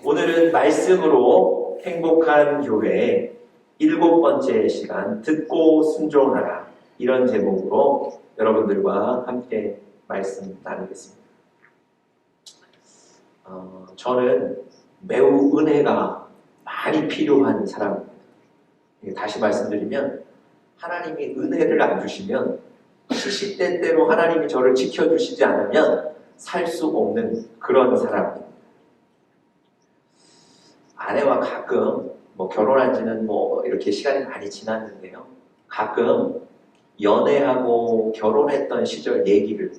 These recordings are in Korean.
오늘은 말씀으로 행복한 교회 7번째 시간 듣고 순종하라 이런 제목으로 여러분들과 함께 말씀 나누겠습니다. 저는 매우 은혜가 많이 필요한 사람입니다. 다시 말씀드리면 하나님이 은혜를 안 주시면 시시때때로 하나님이 저를 지켜주시지 않으면 살 수 없는 그런 사람입니다. 아내와 가끔 결혼한 지는 이렇게 시간이 많이 지났는데요. 가끔 연애하고 결혼했던 시절 얘기를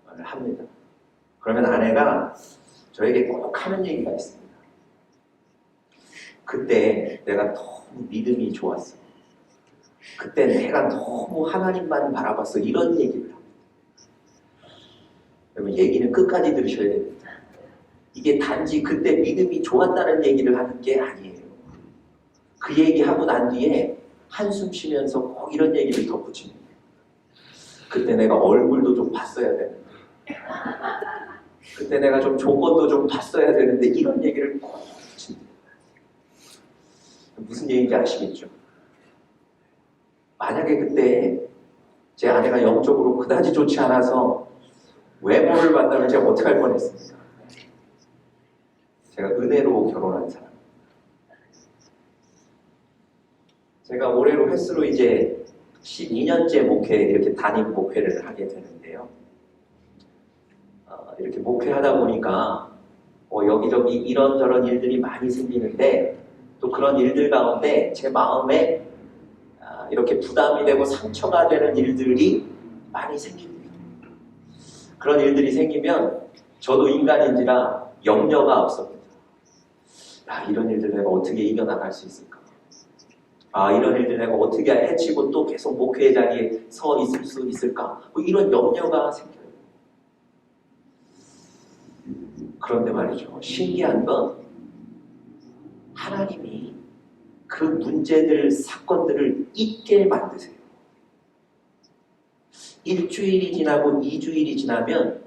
합니다. 그러면 아내가 저에게 꼭 하는 얘기가 있습니다. 그때 내가 너무 믿음이 좋았어. 그때 내가 너무 하나님만 바라봤어. 이런 얘기를 합니다. 여러분, 얘기는 끝까지 들으셔야 됩니다. 이게 단지 그때 믿음이 좋았다는 얘기를 하는 게 아니에요. 그 얘기하고 난 뒤에 한숨 쉬면서 꼭 이런 얘기를 덧붙입니다. 그때 내가 얼굴도 좀 봤어야 되는데, 그때 내가 좀 조건도 좀 봤어야 되는데, 이런 얘기를 꼭 붙입니다. 무슨 얘기인지 아시겠죠? 만약에 그때 제 아내가 영적으로 그다지 좋지 않아서 외모를 봤다면 제가 어떻게 할 뻔했습니까? 제가 은혜로 결혼한 사람. 제가 올해로 횟수로 이제 12년째 목회, 이렇게 담임 목회를 하게 되는데요. 이렇게 목회하다 보니까 여기저기 이런저런 일들이 많이 생기는데 또 그런 일들 가운데 제 마음에 이렇게 부담이 되고 상처가 되는 일들이 많이 생깁니다. 그런 일들이 생기면 저도 인간인지라 염려가 앞섭니다. 이런 일들 내가 어떻게 이겨나갈 수 있을까? 이런 일들 내가 어떻게 해치고 또 계속 목회의 자리에 서 있을 수 있을까? 이런 염려가 생겨요. 그런데 말이죠. 신기한 건 하나님이 그 문제들, 사건들을 잊게 만드세요. 일주일이 지나고 2주일이 지나면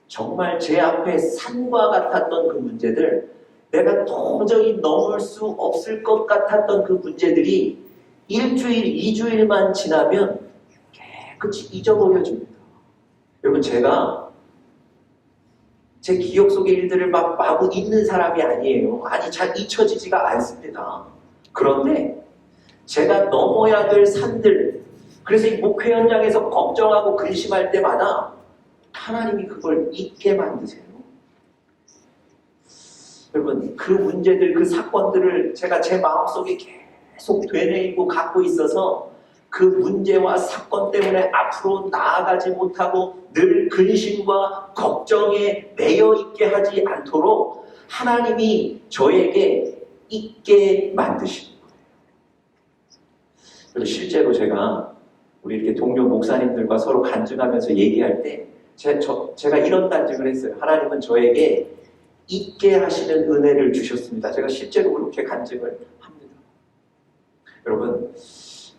정말 제 앞에 산과 같았던 그 문제들, 내가 도저히 넘을 수 없을 것 같았던 그 문제들이 일주일, 2주일만 지나면 깨끗이 잊어버려집니다. 여러분, 제가 제 기억 속의 일들을 마구 잊는 사람이 아니에요. 잘 잊혀지지가 않습니다. 그런데 제가 넘어야 될 산들, 그래서 이 목회 현장에서 걱정하고 근심할 때마다 하나님이 그걸 잊게 만드세요. 여러분, 그 문제들, 그 사건들을 제가 제 마음속에 계속 되뇌이고 갖고 있어서 그 문제와 사건 때문에 앞으로 나아가지 못하고 늘 근심과 걱정에 매여 있게 하지 않도록 하나님이 저에게 잊게 만드신 거예요. 그리고 실제로 제가 우리 이렇게 동료 목사님들과 서로 간증하면서 얘기할 때 제가 이런 간증을 했어요. 하나님은 저에게 잊게 하시는 은혜를 주셨습니다. 제가 실제로 그렇게 간증을 합니다.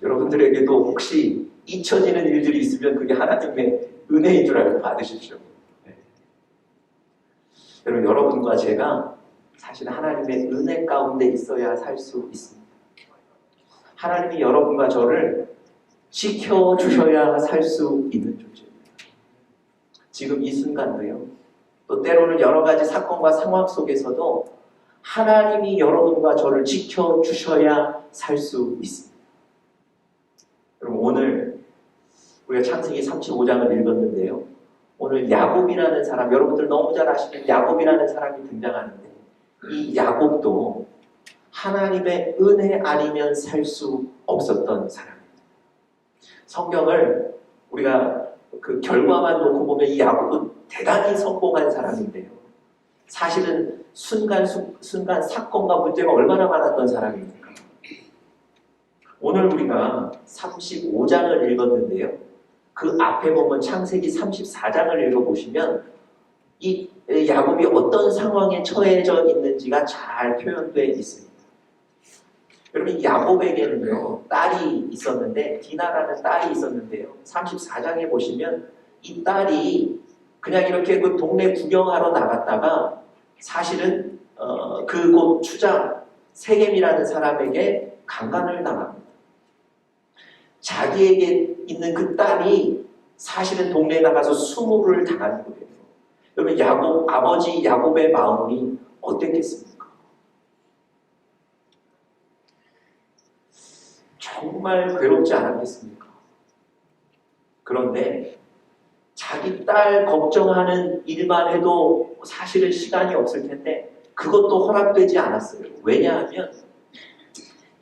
여러분들에게도 혹시 잊혀지는 일들이 있으면 그게 하나님의 은혜인 줄 알고 받으십시오. 네. 여러분과 제가 사실 하나님의 은혜 가운데 있어야 살 수 있습니다. 하나님이 여러분과 저를 지켜주셔야 살 수 있는 존재입니다. 지금 이 순간도요. 또 때로는 여러 가지 사건과 상황 속에서도 하나님이 여러분과 저를 지켜주셔야 살 수 있습니다. 여러분, 오늘 우리가 창세기 35장을 읽었는데요. 오늘 야곱이라는 사람, 여러분들 너무 잘 아시는 야곱이라는 사람이 등장하는데 이 야곱도 하나님의 은혜 아니면 살 수 없었던 사람입니다. 성경을 우리가 그 결과만 놓고 보면 이 야곱은 대단히 성공한 사람인데요. 사실은 순간 사건과 문제가 얼마나 많았던 사람입니까? 오늘 우리가 35장을 읽었는데요. 그 앞에 보면 창세기 34장을 읽어보시면 이 야곱이 어떤 상황에 처해져 있는지가 잘 표현되어 있습니다. 여러분, 야곱에게는요 딸이 있었는데, 디나라는 딸이 있었는데요. 34장에 보시면 이 딸이 그냥 이렇게 그 동네 구경하러 나갔다가 사실은 그곳 추장 세겜이라는 사람에게 강간을 당합니다. 자기에게 있는 그 딸이 사실은 동네에 나가서 수모를 당하는 거예요. 여러분 아버지 야곱의 마음이 어땠겠습니까? 정말 괴롭지 않았겠습니까? 그런데 자기 딸 걱정하는 일만 해도 사실은 시간이 없을 텐데 그것도 허락되지 않았어요. 왜냐하면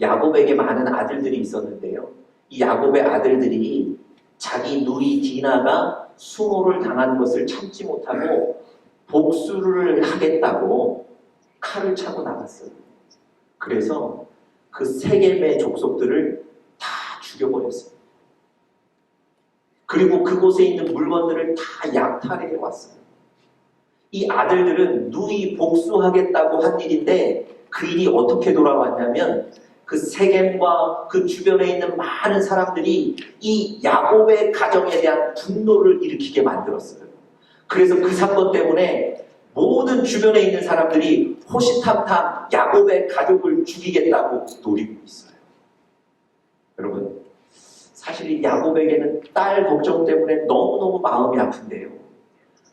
야곱에게 많은 아들들이 있었는데요. 이 야곱의 아들들이 자기 누이 디나가 수모를 당한 것을 참지 못하고 복수를 하겠다고 칼을 차고 나갔어요. 그래서 그 세겜의 족속들을 다 죽여버렸어요. 그리고 그곳에 있는 물건들을 다 약탈해 왔어요. 이 아들들은 누이 복수하겠다고 한 일인데 그 일이 어떻게 돌아왔냐면 그 세겜과 그 주변에 있는 많은 사람들이 이 야곱의 가정에 대한 분노를 일으키게 만들었어요. 그래서 그 사건 때문에 모든 주변에 있는 사람들이 호시탐탐 야곱의 가족을 죽이겠다고 노리고 있어요. 여러분, 사실 이 야곱에게는 딸 걱정 때문에 너무너무 마음이 아픈데요.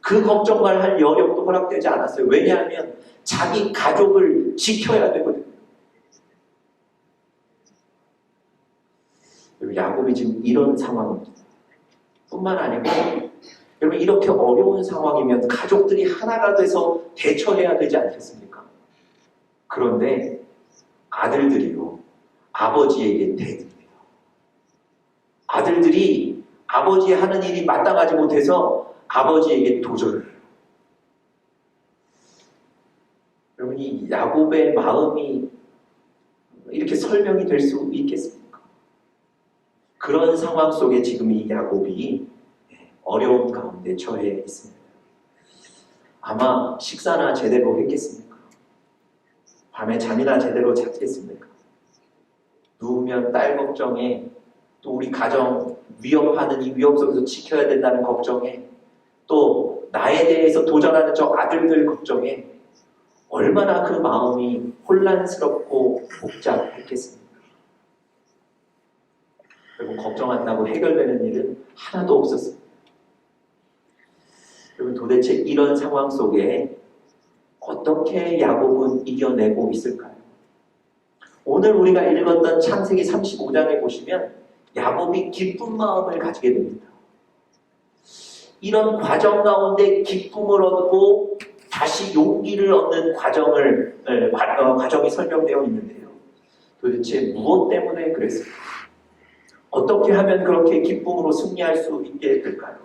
그 걱정만 할 여력도 허락되지 않았어요. 왜냐하면 자기 가족을 지켜야 되거든요. 야곱이 지금 이런 상황입니다. 뿐만 아니고 여러분 이렇게 어려운 상황이면 가족들이 하나가 돼서 대처해야 되지 않겠습니까? 그런데 아들들이요. 아버지에게 대듭니다. 아들들이 아버지 하는 일이 마땅하지 못해서 아버지에게 도전을 해요. 여러분 이 야곱의 마음이 이렇게 설명이 될 수 있겠습니까? 그런 상황 속에 지금 이 야곱이 어려움 가운데 처해 있습니다. 아마 식사나 제대로 했겠습니까? 밤에 잠이나 제대로 잤겠습니까? 누우면 딸 걱정에 또 우리 가정 위협하는 이 위협 속에서 지켜야 된다는 걱정에 또 나에 대해서 도전하는 저 아들들 걱정에 얼마나 그 마음이 혼란스럽고 복잡했겠습니까? 여러분 걱정한다고 해결되는 일은 하나도 없었습니다. 여러분 도대체 이런 상황 속에 어떻게 야곱은 이겨내고 있을까요? 오늘 우리가 읽었던 창세기 35장에 보시면 야곱이 기쁜 마음을 가지게 됩니다. 이런 과정 가운데 기쁨을 얻고 다시 용기를 얻는 과정이 설명되어 있는데요. 도대체 무엇 때문에 그랬을까요? 어떻게 하면 그렇게 기쁨으로 승리할 수 있게 될까요?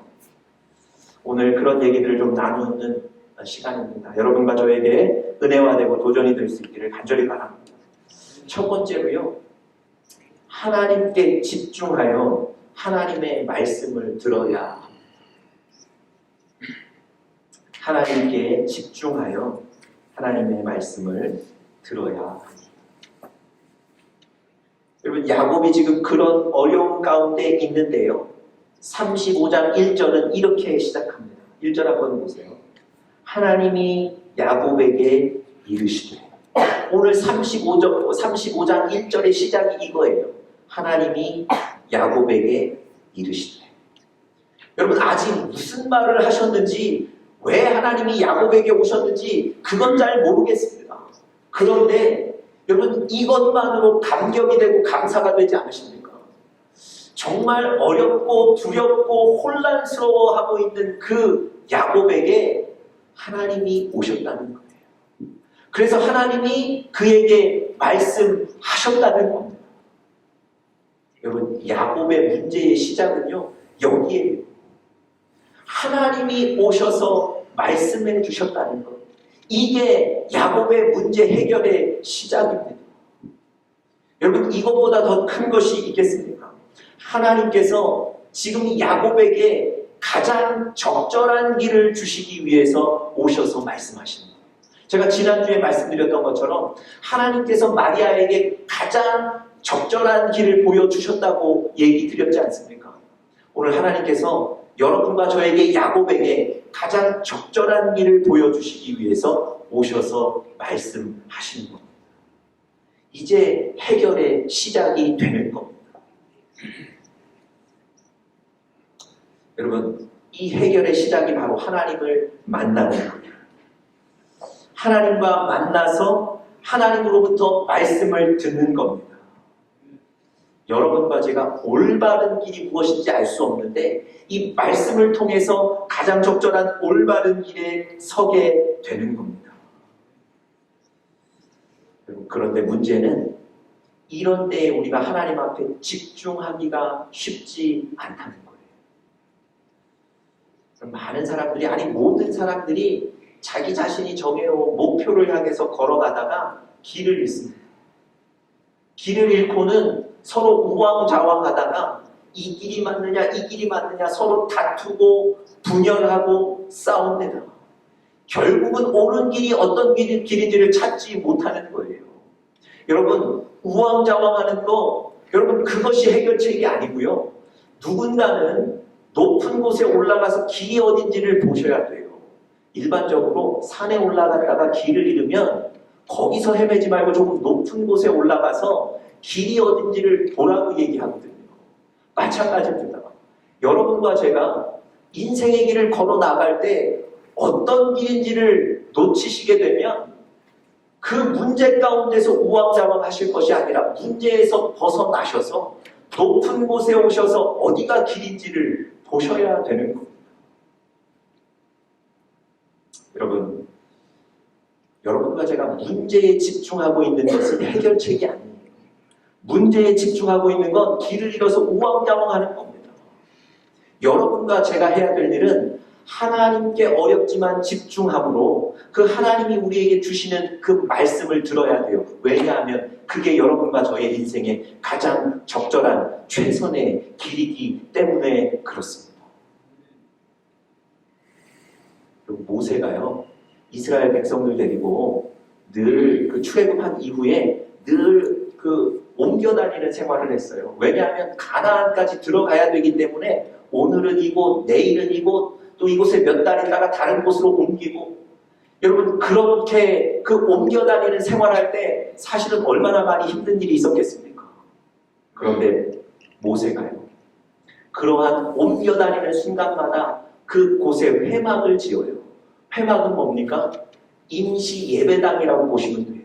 오늘 그런 얘기들을 좀 나누는 시간입니다. 여러분과 저에게 은혜가 되고 도전이 될 수 있기를 간절히 바랍니다. 첫 번째로요. 하나님께 집중하여 하나님의 말씀을 들어야 합니다. 하나님께 집중하여 하나님의 말씀을 들어야 합니다. 여러분 야곱이 지금 그런 어려움 가운데 있는데요. 35장 1절은 이렇게 시작합니다. 1절 한번 보세요. 하나님이 야곱에게 이르시되 오늘 35장 1절의 시작이 이거예요. 하나님이 야곱에게 이르시되 여러분 아직 무슨 말을 하셨는지 왜 하나님이 야곱에게 오셨는지 그건 잘 모르겠습니다. 그런데 여러분 이것만으로 감격이 되고 감사가 되지 않으십니까? 정말 어렵고 두렵고 혼란스러워하고 있는 그 야곱에게 하나님이 오셨다는 거예요. 그래서 하나님이 그에게 말씀하셨다는 겁니다. 여러분 야곱의 문제의 시작은요 여기에요. 하나님이 오셔서 말씀해 주셨다는 것. 이게 야곱의 문제 해결의 시작입니다. 여러분 이것보다 더 큰 것이 있겠습니까? 하나님께서 지금 야곱에게 가장 적절한 길을 주시기 위해서 오셔서 말씀하시는 거예요. 제가 지난주에 말씀드렸던 것처럼 하나님께서 마리아에게 가장 적절한 길을 보여주셨다고 얘기 드렸지 않습니까? 오늘 하나님께서 여러분과 저에게 야곱에게 가장 적절한 길을 보여주시기 위해서 오셔서 말씀하시는 겁니다. 이제 해결의 시작이 되는 겁니다. 여러분, 이 해결의 시작이 바로 하나님을 만나는 거예요. 하나님과 만나서 하나님으로부터 말씀을 듣는 겁니다. 여러분과 제가 올바른 길이 무엇인지 알 수 없는데 이 말씀을 통해서 가장 적절한 올바른 길에 서게 되는 겁니다. 그런데 문제는 이런 때에 우리가 하나님 앞에 집중하기가 쉽지 않다는 거예요. 많은 사람들이, 아니 모든 사람들이 자기 자신이 정해놓은 목표를 향해서 걸어가다가 길을 잃습니다. 길을 잃고는 서로 우왕좌왕하다가 이 길이 맞느냐 이 길이 맞느냐 서로 다투고 분열하고 싸웁니다. 결국은 옳은 길이 어떤 길인지를 찾지 못하는 거예요. 여러분, 우왕좌왕하는 거, 여러분 그것이 해결책이 아니고요. 누군가는 높은 곳에 올라가서 길이 어딘지를 보셔야 돼요. 일반적으로 산에 올라갔다가 길을 잃으면 거기서 헤매지 말고 조금 높은 곳에 올라가서 길이 어딘지를 보라고 얘기하거든요. 마찬가지입니다. 여러분과 제가 인생의 길을 걸어 나갈 때 어떤 길인지를 놓치시게 되면 그 문제 가운데서 우왕좌왕 하실 것이 아니라 문제에서 벗어나셔서 높은 곳에 오셔서 어디가 길인지를 보셔야 되는 겁니다. 여러분과 제가 문제에 집중하고 있는 것은 해결책이 아니에요. 문제에 집중하고 있는 건 길을 잃어서 우왕좌왕하는 겁니다. 여러분과 제가 해야 될 일은 하나님께 어렵지만 집중함으로 그 하나님이 우리에게 주시는 그 말씀을 들어야 돼요. 왜냐하면 그게 여러분과 저의 인생의 가장 적절한 최선의 길이기 때문에 그렇습니다. 그리고 모세가요, 이스라엘 백성들 데리고 늘 그 출애굽한 이후에 늘 그 옮겨 다니는 생활을 했어요. 왜냐하면 가나안까지 들어가야 되기 때문에 오늘은 이곳, 내일은 이곳, 또 이곳에 몇 달 있다가 다른 곳으로 옮기고, 여러분 그렇게 그 옮겨 다니는 생활할 때 사실은 얼마나 많이 힘든 일이 있었겠습니까? 그런데 모세가요, 그러한 옮겨 다니는 순간마다 그곳에 회막을 지어요. 회막은 뭡니까? 임시 예배당이라고 보시면 돼요.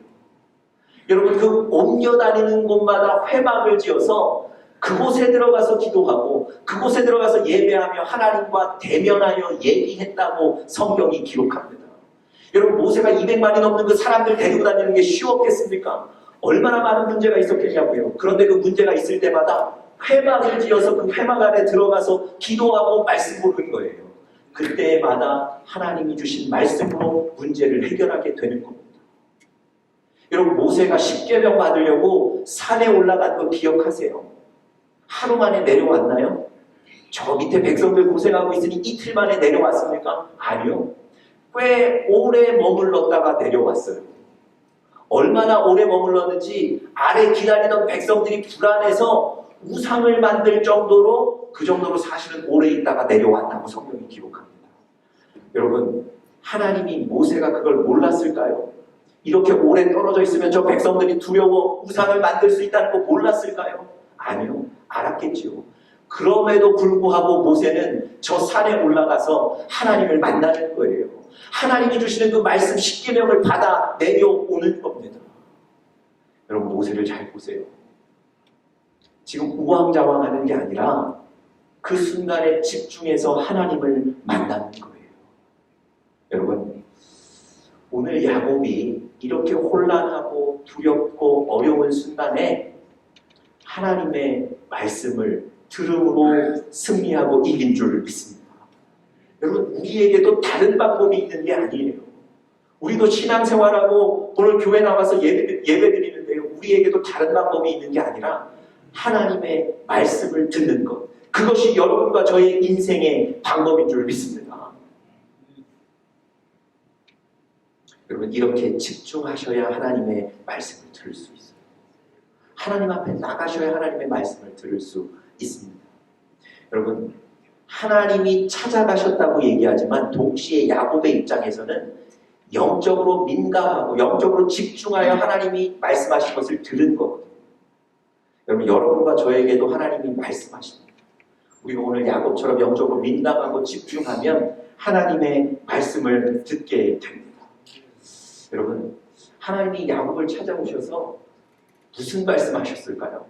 여러분 그 옮겨 다니는 곳마다 회막을 지어서 그곳에 들어가서 기도하고 그곳에 들어가서 예배하며 하나님과 대면하여 얘기했다고 성경이 기록합니다. 여러분 모세가 200만이 넘는 그 사람들 데리고 다니는 게 쉬웠겠습니까? 얼마나 많은 문제가 있었겠냐고요. 그런데 그 문제가 있을 때마다 회막을 지어서 그 회막 안에 들어가서 기도하고 말씀 보는 거예요. 그때마다 하나님이 주신 말씀으로 문제를 해결하게 되는 겁니다. 여러분 모세가 십계명 받으려고 산에 올라간 거 기억하세요? 하루 만에 내려왔나요? 저 밑에 백성들 고생하고 있으니 이틀 만에 내려왔습니까? 아니요. 꽤 오래 머물렀다가 내려왔어요. 얼마나 오래 머물렀는지 아래 기다리던 백성들이 불안해서 우상을 만들 정도로, 그 정도로 사실은 오래 있다가 내려왔다고 성경이 기록합니다. 여러분, 하나님이 모세가 그걸 몰랐을까요? 이렇게 오래 떨어져 있으면 저 백성들이 두려워 우상을 만들 수 있다는 거 몰랐을까요? 아니요. 알았겠지요. 그럼에도 불구하고 모세는 저 산에 올라가서 하나님을 만나는 거예요. 하나님이 주시는 그 말씀 십계명을 받아 내려오는 겁니다. 여러분 모세를 잘 보세요. 지금 우왕좌왕하는 게 아니라 그 순간에 집중해서 하나님을 만나는 거예요. 여러분 오늘 야곱이 이렇게 혼란하고 두렵고 어려운 순간에 하나님의 말씀을 들음으로 승리하고 이긴 줄 믿습니다. 여러분 우리에게도 다른 방법이 있는 게 아니에요. 우리도 신앙생활하고 오늘 교회 나와서 예배 드리는데요, 우리에게도 다른 방법이 있는 게 아니라 하나님의 말씀을 듣는 것, 그것이 여러분과 저의 인생의 방법인 줄 믿습니다. 여러분 이렇게 집중하셔야 하나님의 말씀을 들을 수 있어요. 하나님 앞에 나가셔야 하나님의 말씀을 들을 수 있습니다. 여러분 하나님이 찾아가셨다고 얘기하지만 동시에 야곱의 입장에서는 영적으로 민감하고 영적으로 집중하여 하나님이 말씀하신 것을 들은 거거든요. 여러분, 여러분과 저에게도 하나님이 말씀하십니다. 우리가 오늘 야곱처럼 영적으로 민감하고 집중하면 하나님의 말씀을 듣게 됩니다. 여러분, 하나님이 야곱을 찾아오셔서 무슨 말씀하셨을까요?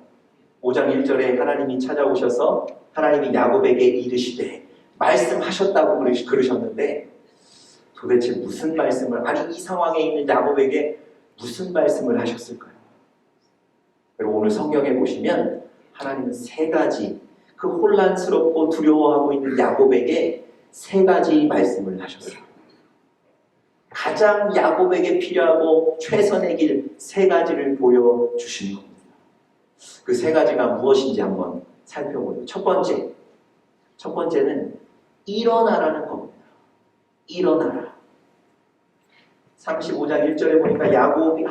5장 1절에 하나님이 찾아오셔서 하나님이 야곱에게 이르시되 말씀하셨다고 그러셨는데 도대체 무슨 말씀을, 아니 이 상황에 있는 야곱에게 무슨 말씀을 하셨을까요? 그리고 오늘 성경에 보시면 하나님은 세 가지, 그 혼란스럽고 두려워하고 있는 야곱에게 세 가지 말씀을 하셨어요. 가장 야곱에게 필요하고 최선의 길 세 가지를 보여주신 겁니다. 그 세 가지가 무엇인지 한번 살펴보죠. 첫 번째는 일어나라는 겁니다. 일어나라. 35장 1절에 보니까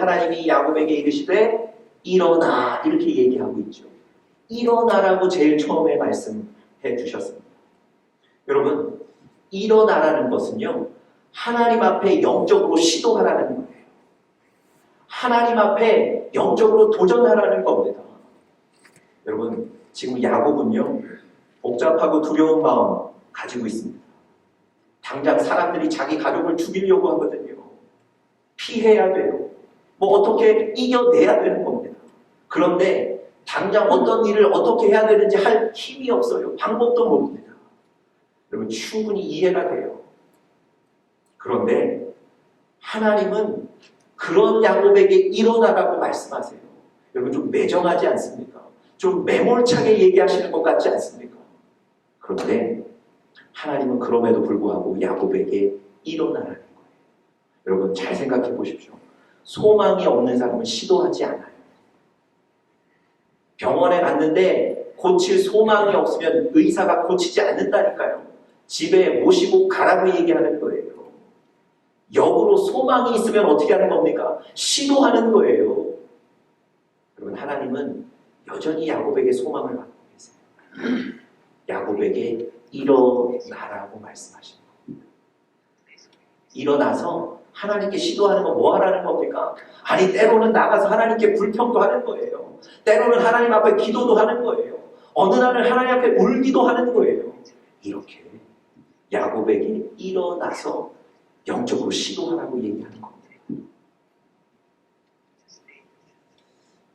하나님이 야곱에게 이르시되 일어나, 이렇게 얘기하고 있죠. 일어나라고 제일 처음에 말씀해 주셨습니다. 여러분, 일어나라는 것은요, 하나님 앞에 영적으로 시도하라는 거예요. 하나님 앞에 영적으로 도전하라는 겁니다. 여러분, 지금 야곱은요, 복잡하고 두려운 마음 가지고 있습니다. 당장 사람들이 자기 가족을 죽이려고 하거든요. 피해야 돼요. 뭐 어떻게 이겨내야 되는 겁니다. 그런데 당장 어떤 일을 어떻게 해야 되는지 할 힘이 없어요. 방법도 모릅니다. 여러분, 충분히 이해가 돼요. 그런데 하나님은 그런 야곱에게 일어나라고 말씀하세요. 여러분, 좀 매정하지 않습니까? 좀 매몰차게 얘기하시는 것 같지 않습니까? 그런데 하나님은 그럼에도 불구하고 야곱에게 일어나라는 거예요. 여러분, 잘 생각해 보십시오. 소망이 없는 사람은 시도하지 않아요. 병원에 갔는데 고칠 소망이 없으면 의사가 고치지 않는다니까요. 집에 모시고 가라고 얘기하는 거예요. 역으로 소망이 있으면 어떻게 하는 겁니까? 시도하는 거예요. 여러분, 하나님은 여전히 야곱에게 소망을 갖고 계세요. 야곱에게 일어나라고 말씀하십니다. 일어나서 하나님께 시도하는 거 뭐 하라는 겁니까? 아니, 때로는 나가서 하나님께 불평도 하는 거예요. 때로는 하나님 앞에 기도도 하는 거예요. 어느 날은 하나님 앞에 울기도 하는 거예요. 이렇게 야곱에게 일어나서 영적으로 시도하라고 얘기하는 겁니다.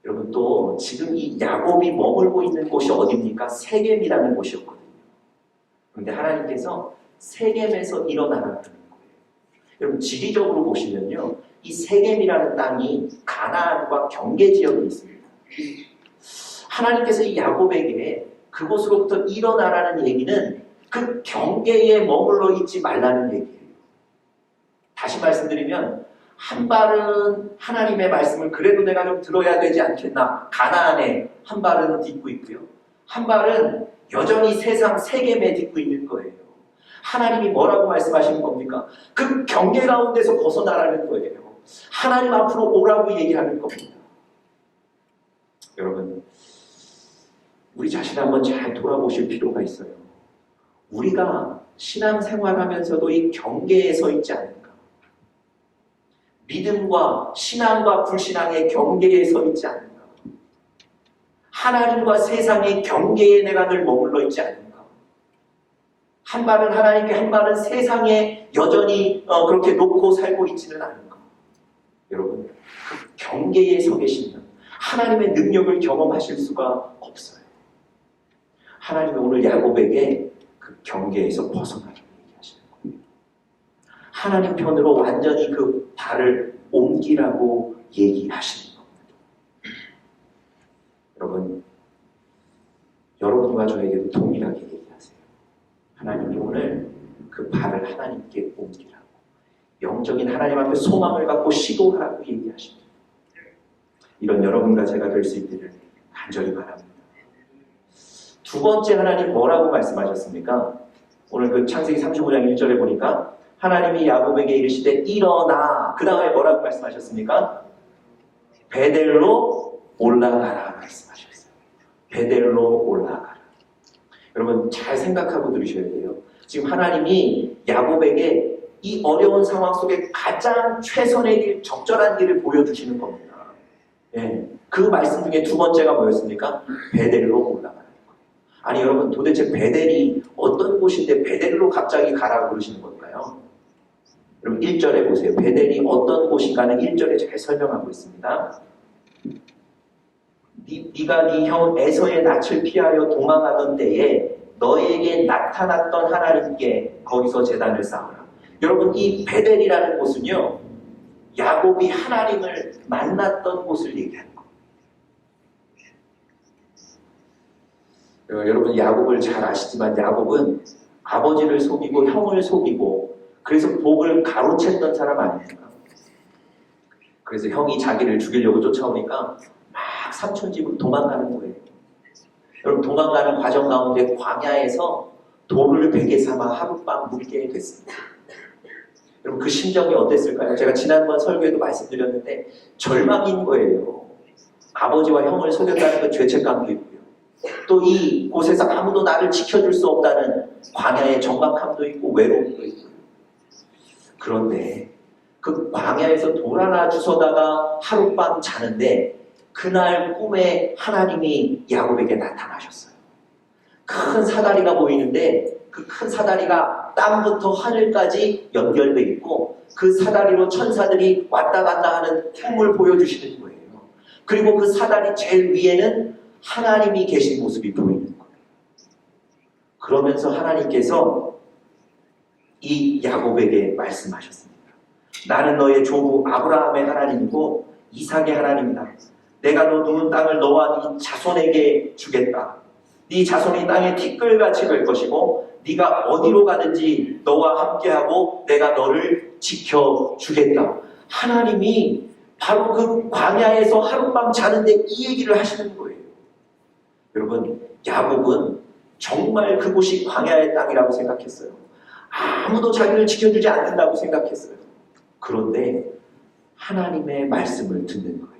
여러분, 또 지금 이 야곱이 머물고 있는 곳이 어디입니까? 세겜이라는 곳이었거든요. 그런데 하나님께서 세겜에서 일어나라는 거예요. 여러분, 지리적으로 보시면요, 이 세겜이라는 땅이 가나안과 경계 지역에 있습니다. 하나님께서 이 야곱에게 그곳으로부터 일어나라는 얘기는 그 경계에 머물러 있지 말라는 얘기예요. 다시 말씀드리면, 한 발은 하나님의 말씀을 그래도 내가 좀 들어야 되지 않겠나, 가나안에 한 발은 딛고 있고요, 한 발은 여전히 세상 세겜에 딛고 있는 거예요. 하나님이 뭐라고 말씀하시는 겁니까? 그 경계 가운데서 벗어나라는 거예요. 하나님 앞으로 오라고 얘기하는 겁니다. 여러분, 우리 자신 한번 잘 돌아보실 필요가 있어요. 우리가 신앙생활하면서도 이 경계에 서 있지 않은가? 믿음과 신앙과 불신앙의 경계에 서 있지 않은가? 하나님과 세상의 경계에 내가 늘 머물러 있지 않은가? 한 발은 하나님께, 한 발은 세상에 여전히 그렇게 놓고 살고 있지는 않은가? 여러분, 그 경계에 서 계시면 하나님의 능력을 경험하실 수가 없어요. 하나님은 오늘 야곱에게 그 경계에서 벗어나라고 얘기하시는 거예요. 하나님 편으로 완전히 그 발을 옮기라고 얘기하시는 겁니다. 여러분, 여러분과 저에게도 동일하게 얘기하세요. 하나님이 오늘 그 발을 하나님께 옮기라고, 영적인 하나님 앞에 소망을 갖고 시도하라고 얘기하십니다. 이런 여러분과 제가 될 수 있기를 간절히 바랍니다. 두 번째, 하나님 뭐라고 말씀하셨습니까? 오늘 그 창세기 35장 1절에 보니까 하나님이 야곱에게 이르시되 일어나, 그 다음에 뭐라고 말씀하셨습니까? 베델로 올라가라 말씀하셨어요. 베델로 올라가라. 여러분, 잘 생각하고 들으셔야 돼요. 지금 하나님이 야곱에게 이 어려운 상황 속에 가장 최선의 길, 적절한 길을 보여주시는 겁니다. 예, 그 말씀 중에 두 번째가 뭐였습니까? 베델로 올라가는 거. 아니 여러분, 도대체 베델이 어떤 곳인데 베델로 갑자기 가라고 그러시는 걸까요? 여러분 1절에 보세요. 베델이 어떤 곳인가는 1절에 잘 설명하고 있습니다. 네가 네 형 에서의 낯을 피하여 도망하던 때에 너에게 나타났던 하나님께 거기서 제단을 쌓아라. 여러분, 이 베델이라는 곳은요, 야곱이 하나님을 만났던 곳을 얘기하는 거예요. 여러분, 야곱을 잘 아시지만 야곱은 아버지를 속이고 형을 속이고 그래서 복을 가로챘던 사람 아닙니까? 그래서 형이 자기를 죽이려고 쫓아오니까 막 삼촌 집으로 도망가는 거예요. 여러분, 도망가는 과정 가운데 광야에서 돌을 베개 삼아 하룻밤 묵게 됐습니다. 여러분, 그 심정이 어땠을까요? 제가 지난번 설교에도 말씀드렸는데 절망인 거예요. 아버지와 형을 속였다는 그 죄책감도 있고요. 또 이곳에서 아무도 나를 지켜줄 수 없다는 광야의 정박함도 있고 외로움도 있고요. 그런데 그 광야에서 돌 하나 주워다가 하룻밤 자는데 그날 꿈에 하나님이 야곱에게 나타나셨어요. 큰 사다리가 보이는데 그 큰 사다리가 땅부터 하늘까지 연결되어 있고 그 사다리로 천사들이 왔다 갔다 하는 꿈을 보여주시는 거예요. 그리고 그 사다리 제일 위에는 하나님이 계신 모습이 보이는 거예요. 그러면서 하나님께서 이 야곱에게 말씀하셨습니다. 나는 너의 조부 아브라함의 하나님이고 이삭의 하나님이다. 내가 너 누운 땅을 너와 네 자손에게 주겠다. 네 자손이 땅에 티끌같이 될 것이고 네가 어디로 가든지 너와 함께하고 내가 너를 지켜주겠다. 하나님이 바로 그 광야에서 하룻밤 자는데 이 얘기를 하시는 거예요. 여러분, 야곱은 정말 그곳이 광야의 땅이라고 생각했어요. 아무도 자기를 지켜주지 않는다고 생각했어요. 그런데 하나님의 말씀을 듣는 거예요.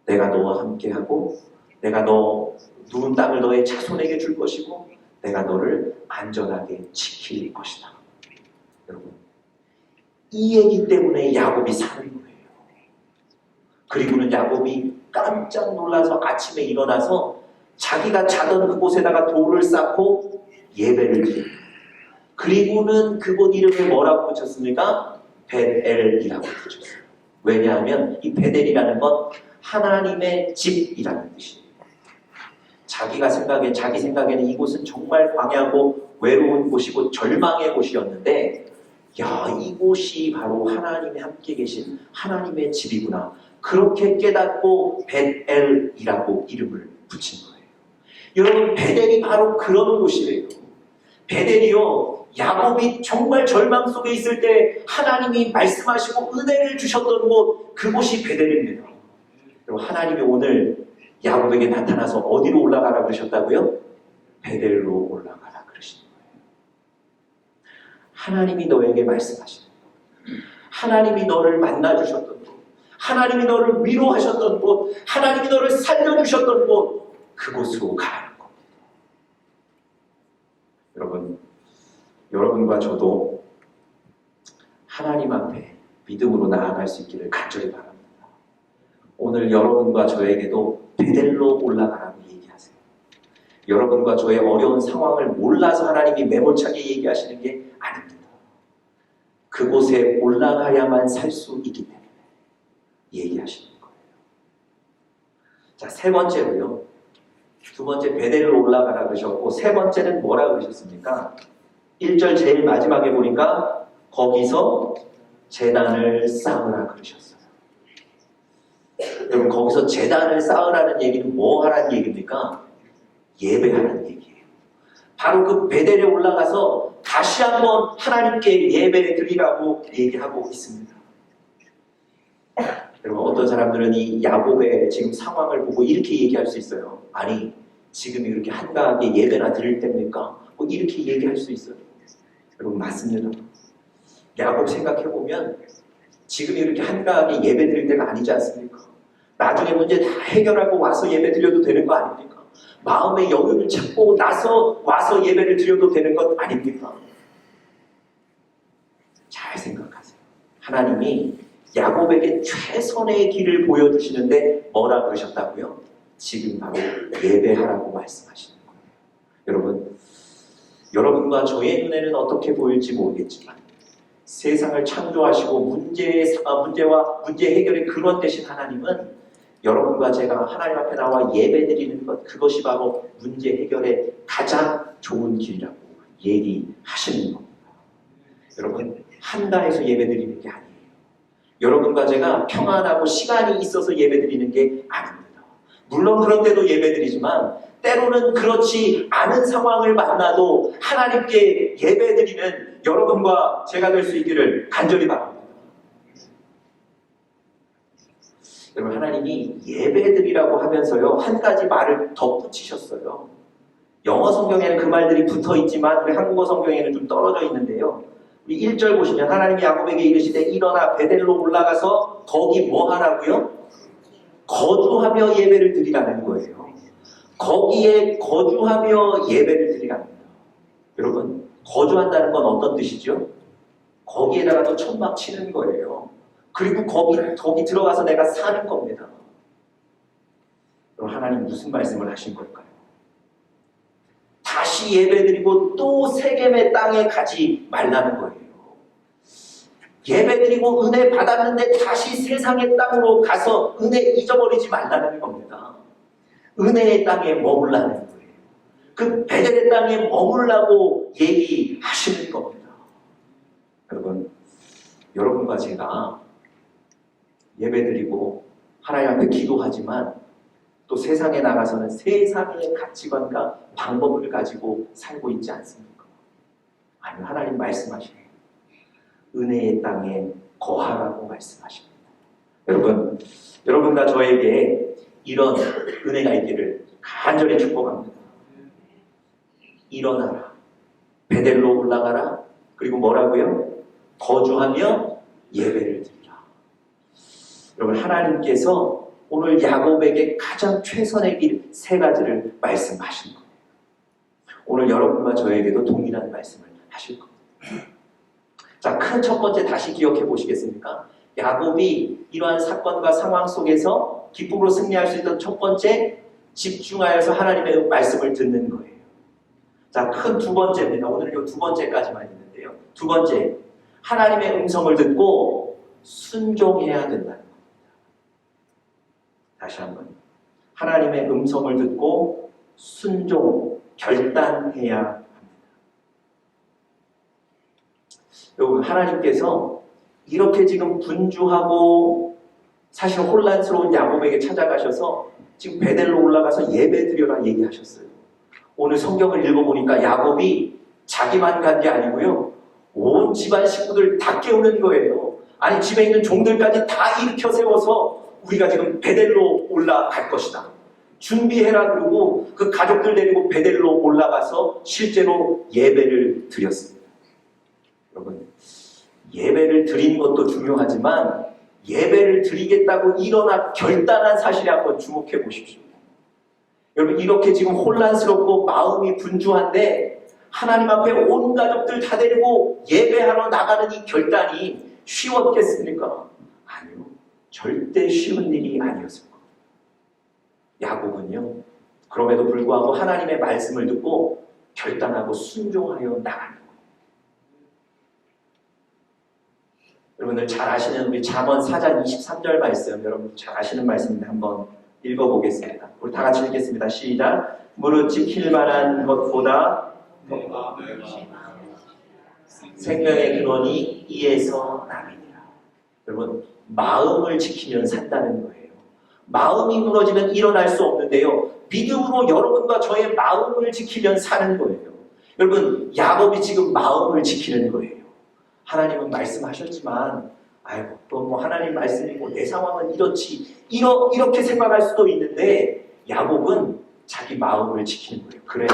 내가 너와 함께하고 내가 너 누운 땅을 너의 자손에게 줄 것이고 내가 너를 안전하게 지킬 것이다. 여러분, 이 얘기 때문에 야곱이 사는 거예요. 그리고는 야곱이 깜짝 놀라서 아침에 일어나서 자기가 자던 그곳에다가 돌을 쌓고 예배를 드립니다. 그리고는 그곳 이름을 뭐라고 붙였습니까? 벳엘이라고 붙였어요. 왜냐하면 이 벳엘이라는 건 하나님의 집이라는 뜻이에요. 자기 생각에는 이곳은 정말 광야고 외로운 곳이고 절망의 곳이었는데, 야, 이곳이 바로 하나님이 함께 계신 하나님의 집이구나. 그렇게 깨닫고 벳엘이라고 이름을 붙인 거예요. 여러분, 벳엘이 바로 그런 곳이래요. 벳엘이요, 야곱이 정말 절망 속에 있을 때 하나님이 말씀하시고 은혜를 주셨던 곳, 그곳이 벳엘입니다. 여러분, 하나님이 오늘 야곱에게 나타나서 어디로 올라가라 그러셨다고요? 벳엘로 올라가라 그러시는 거예요. 하나님이 너에게 말씀하시는 것, 하나님이 너를 만나주셨던 곳, 하나님이 너를 위로하셨던 곳, 하나님이 너를 살려주셨던 곳, 그곳으로 가라는 겁니다. 여러분, 여러분과 저도 하나님 앞에 믿음으로 나아갈 수 있기를 간절히 바랍니다. 오늘 여러분과 저에게도 벳엘로 올라가라고 얘기하세요. 여러분과 저의 어려운 상황을 몰라서 하나님이 매몰차게 얘기하시는 게 아닙니다. 그곳에 올라가야만 살 수 있기 때문에 얘기하시는 거예요. 자, 세 번째로요. 두 번째 벳엘로 올라가라 그러셨고, 세 번째는 뭐라 그러셨습니까? 1절 제일 마지막에 보니까 거기서 제단을 쌓으라 그러셨어요. 여러분, 거기서 제단을 쌓으라는 얘기는 뭐 하라는 얘기입니까? 예배하는 얘기예요. 바로 그 벳엘에 올라가서 다시 한번 하나님께 예배를 드리라고 얘기하고 있습니다. 여러분, 어떤 사람들은 이 야곱의 지금 상황을 보고 이렇게 얘기할 수 있어요. 아니, 지금 이렇게 한가하게 예배나 드릴 때입니까? 뭐 이렇게 얘기할 수 있어요. 여러분, 맞습니다. 야곱 생각해보면 지금 이렇게 한가하게 예배 드릴 때가 아니지 않습니까? 나중에 문제 다 해결하고 와서 예배 드려도 되는 거 아닙니까? 마음의 여유를 찾고 나서 와서 예배를 드려도 되는 것 아닙니까? 잘 잘 생각하세요. 하나님이 야곱에게 최선의 길을 보여주시는데 뭐라 그러셨다고요? 지금 바로 예배하라고 말씀하시는 거예요. 여러분과 저의 눈에는 어떻게 보일지 모르겠지만 세상을 창조하시고 문제 해결의 근원 되신 하나님은 여러분과 제가 하나님 앞에 나와 예배드리는 것, 그것이 바로 문제 해결의 가장 좋은 길이라고 얘기하시는 겁니다. 여러분, 한가해서 예배드리는 게 아니에요. 여러분과 제가 평안하고 시간이 있어서 예배드리는 게 아닙니다. 물론 그런 때도 예배드리지만 때로는 그렇지 않은 상황을 만나도 하나님께 예배드리는 여러분과 제가 될 수 있기를 간절히 바랍니다. 여러분, 하나님이 예배드리라고 하면서요, 한 가지 말을 덧붙이셨어요. 영어 성경에는 그 말들이 붙어 있지만 우리 한국어 성경에는 좀 떨어져 있는데요. 우리 1절 보시면 하나님이 야곱에게 이르시되 일어나 베델로 올라가서 거기 뭐 하라고요? 거주하며 예배를 드리라는 거예요. 거기에 거주하며 예배를 드리라는 거예요. 여러분, 거주한다는 건 어떤 뜻이죠? 거기에다가 또 천막 치는 거예요. 그리고 거기 들어가서 내가 사는 겁니다. 그럼 하나님 무슨 말씀을 하신 걸까요? 다시 예배드리고 또 세겜의 땅에 가지 말라는 거예요. 예배드리고 은혜 받았는데 다시 세상의 땅으로 가서 은혜 잊어버리지 말라는 겁니다. 은혜의 땅에 머물라는 거예요. 그 베델의 땅에 머물라고 얘기하시는 겁니다. 여러분과 제가 예배드리고 하나님 앞에 기도하지만 또 세상에 나가서는 세상의 가치관과 방법을 가지고 살고 있지 않습니까? 아니, 하나님 말씀하시네요. 은혜의 땅에 거하라고 말씀하십니다. 여러분과 저에게 이런 은혜가 있기를 간절히 축복합니다. 일어나라. 베델로 올라가라. 그리고 뭐라고요? 거주하며 예배를 드리라. 여러분, 하나님께서 오늘 야곱에게 가장 최선의 길 세 가지를 말씀하신 거예요. 오늘 여러분과 저에게도 동일한 말씀을 하실 겁니다. 자, 큰 첫 번째 다시 기억해 보시겠습니까? 야곱이 이러한 사건과 상황 속에서 기쁨으로 승리할 수 있던 첫 번째, 집중하여서 하나님의 말씀을 듣는 거예요. 자, 큰 두 번째입니다. 오늘은 이 두 번째까지만 있는데요. 두 번째, 하나님의 음성을 듣고 순종해야 된다는 겁니다. 다시 한번, 하나님의 음성을 듣고 결단해야 합니다. 여러분, 하나님께서 이렇게 지금 분주하고 사실 혼란스러운 야곱에게 찾아가셔서 지금 베델로 올라가서 예배드려라 얘기하셨어요. 오늘 성경을 읽어보니까 야곱이 자기만 간 게 아니고요, 온 집안 식구들 다 깨우는 거예요. 아니, 집에 있는 종들까지 다 일으켜 세워서 우리가 지금 베델로 올라갈 것이다. 준비해라. 그러고 그 가족들 데리고 베델로 올라가서 실제로 예배를 드렸습니다. 여러분, 예배를 드린 것도 중요하지만 예배를 드리겠다고 일어나 결단한 사실에 한번 주목해 보십시오. 여러분, 이렇게 지금 혼란스럽고 마음이 분주한데 하나님 앞에 온 가족들 다 데리고 예배하러 나가는 이 결단이 쉬웠겠습니까? 아니요. 절대 쉬운 일이 아니었을 겁니다. 야곱은요, 그럼에도 불구하고 하나님의 말씀을 듣고 결단하고 순종하여 나가는 거예요. 여러분들 잘 아시는 우리 잠언 4장 23절 말씀, 여러분 잘 아시는 말씀인데 한번 읽어보겠습니다. 우리 다 같이 읽겠습니다. 시작. 무릇 지킬 만한 것보다 생명의 근원이 이에서 남이니라. 여러분, 마음을 지키면 산다는 거예요. 마음이 무너지면 일어날 수 없는데요, 믿음으로 여러분과 저의 마음을 지키면 사는 거예요. 여러분, 야곱이 지금 마음을 지키는 거예요. 하나님은 말씀하셨지만, 아이고, 또 뭐 하나님 말씀이고 내 상황은 이렇지, 이렇게 생각할 수도 있는데, 야곱은 자기 마음을 지키는 거예요. 그래,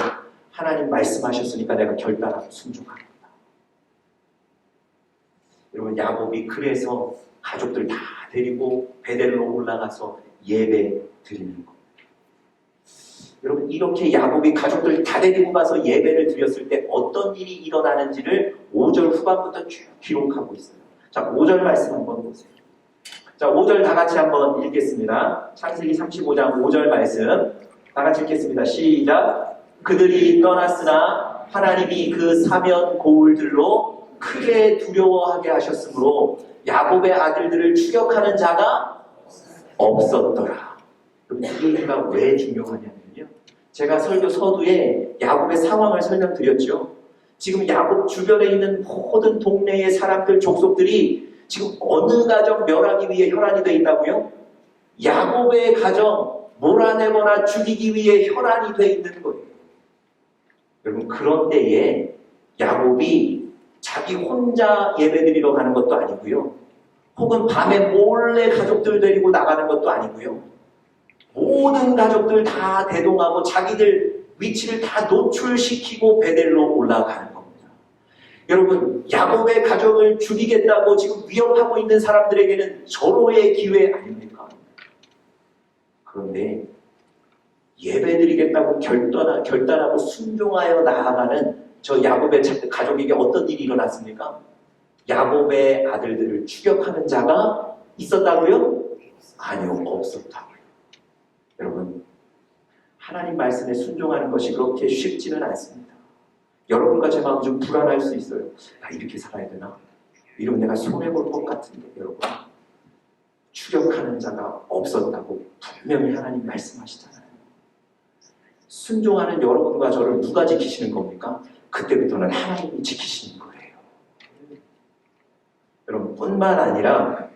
하나님 말씀하셨으니까 내가 결단하고 순종합니다. 여러분, 야곱이 그래서 가족들 다 데리고 베델로 올라가서 예배 드리는 겁니다. 여러분 이렇게 야곱이 가족들 다 데리고 가서 예배를 드렸을 때 어떤 일이 일어나는지를 5절 후반부터 쭉 기록하고 있어요. 자, 5절 말씀 한번 보세요. 자, 5절 다 같이 한번 읽겠습니다. 창세기 35장 5절 말씀 다 같이 읽겠습니다. 시작. 그들이 떠났으나 하나님이 그 사면 고울들로 크게 두려워하게 하셨으므로 야곱의 아들들을 추격하는 자가 없었더라. 여러분 이 얘기가 왜 중요하냐면요. 제가 설교 서두에 야곱의 상황을 설명드렸죠. 지금 야곱 주변에 있는 모든 동네의 사람들, 족속들이 지금 어느 가정 멸하기 위해 혈안이 되어 있다고요? 야곱의 가정 몰아내거나 죽이기 위해 혈안이 되어 있는 거예요. 여러분 그런 때에 야곱이 자기 혼자 예배드리러 가는 것도 아니고요. 혹은 밤에 몰래 가족들 데리고 나가는 것도 아니고요. 모든 가족들 다 대동하고 자기들 위치를 다 노출시키고 베델로 올라가는 겁니다. 여러분 야곱의 가족을 죽이겠다고 지금 위협하고 있는 사람들에게는 절호의 기회 아닙니까? 그런데 예배드리겠다고 결단하고 순종하여 나아가는 저 야곱의 가족에게 어떤 일이 일어났습니까? 야곱의 아들들을 추격하는 자가 있었다고요? 아니요, 없었다고요. 여러분, 하나님 말씀에 순종하는 것이 그렇게 쉽지는 않습니다. 여러분과 제 마음 좀 불안할 수 있어요. 나 이렇게 살아야 되나? 이러면 내가 손해볼 것 같은데 여러분, 추격하는 자가 없었다고 분명히 하나님 말씀하시잖아요. 순종하는 여러분과 저를 누가 지키시는 겁니까? 그때부터는 하나님이 지키시는 거예요. 여러분 뿐만 아니라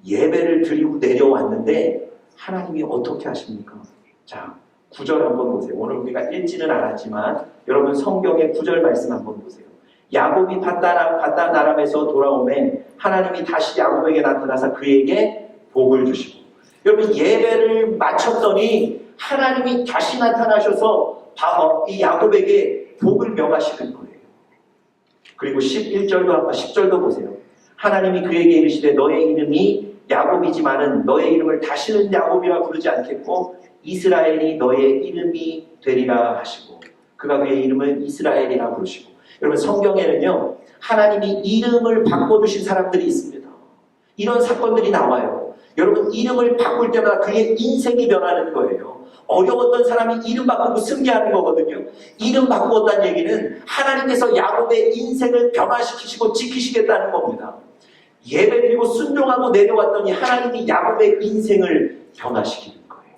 예배를 드리고 내려왔는데 하나님이 어떻게 하십니까? 자, 9절 한번 보세요. 오늘 우리가 읽지는 않았지만 여러분 성경의 9절 말씀 한번 보세요. 야곱이 바단 아람에서 돌아오매 하나님이 다시 야곱에게 나타나서 그에게 복을 주시고, 여러분 예배를 마쳤더니 하나님이 다시 나타나셔서 이 야곱에게 복을 명하시는 거예요. 그리고 11절도 10절도 보세요. 하나님이 그에게 이르시되 너의 이름이 야곱이지만은 너의 이름을 다시는 야곱이라 부르지 않겠고 이스라엘이 너의 이름이 되리라 하시고, 그가 그의 이름을 이스라엘이라 부르시고. 여러분 성경에는요 하나님이 이름을 바꿔주신 사람들이 있습니다. 이런 사건들이 나와요. 여러분 이름을 바꿀 때마다 그의 인생이 변하는 거예요. 어려웠던 사람이 이름 바꾸고 승리하는 거거든요. 이름 바꾸었다는 얘기는 하나님께서 야곱의 인생을 변화시키시고 지키시겠다는 겁니다. 예배드리고 순종하고 내려왔더니 하나님이 야곱의 인생을 변화시키는 거예요.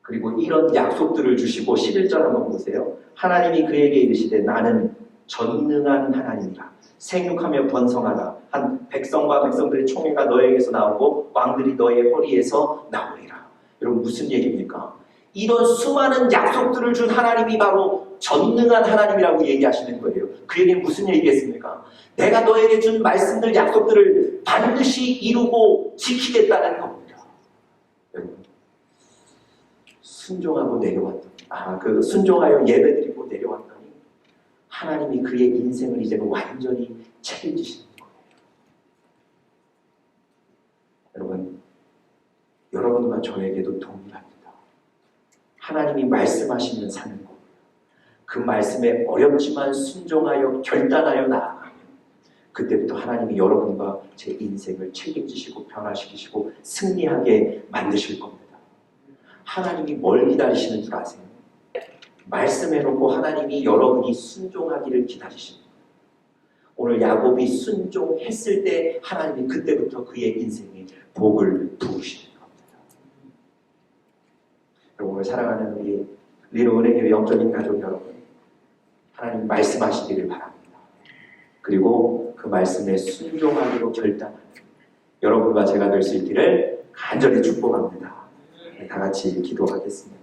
그리고 이런 약속들을 주시고 11절 한번 보세요. 하나님이 그에게 이르시되 나는 전능한 하나님이라. 생육하며 번성하라. 한 백성과 백성들의 총회가 너에게서 나오고 왕들이 너의 허리에서 나오리라. 여러분 무슨 얘기입니까? 이런 수많은 약속들을 준 하나님이 바로 전능한 하나님이라고 얘기하시는 거예요. 그 얘기는 무슨 얘기겠습니까? 내가 너에게 준 말씀들, 약속들을 반드시 이루고 지키겠다는 겁니다. 여러분 순종하고 내려왔더니 순종하여 예배드리고 내려왔더니 하나님이 그의 인생을 이제는 완전히 책임지시는 거예요. 여러분, 여러분과 저에게도 동일합니다. 하나님이 말씀하시면 사는 거예요. 그 말씀에 어렵지만 순종하여 결단하여 나아가면 그때부터 하나님이 여러분과 제 인생을 책임지시고 변화시키시고 승리하게 만드실 겁니다. 하나님이 뭘 기다리시는 줄 아세요? 말씀해놓고 하나님이 여러분이 순종하기를 기다리십니다. 오늘 야곱이 순종했을 때 하나님이 그때부터 그의 인생에 복을 부으시는 겁니다. 오늘 사랑하는 우리 리로은행교회 영적인 가족 여러분, 하나님 말씀하시기를 바랍니다. 그리고 그 말씀에 순종하기로 결단하는 여러분과 제가 될 수 있기를 간절히 축복합니다. 다 같이 기도하겠습니다.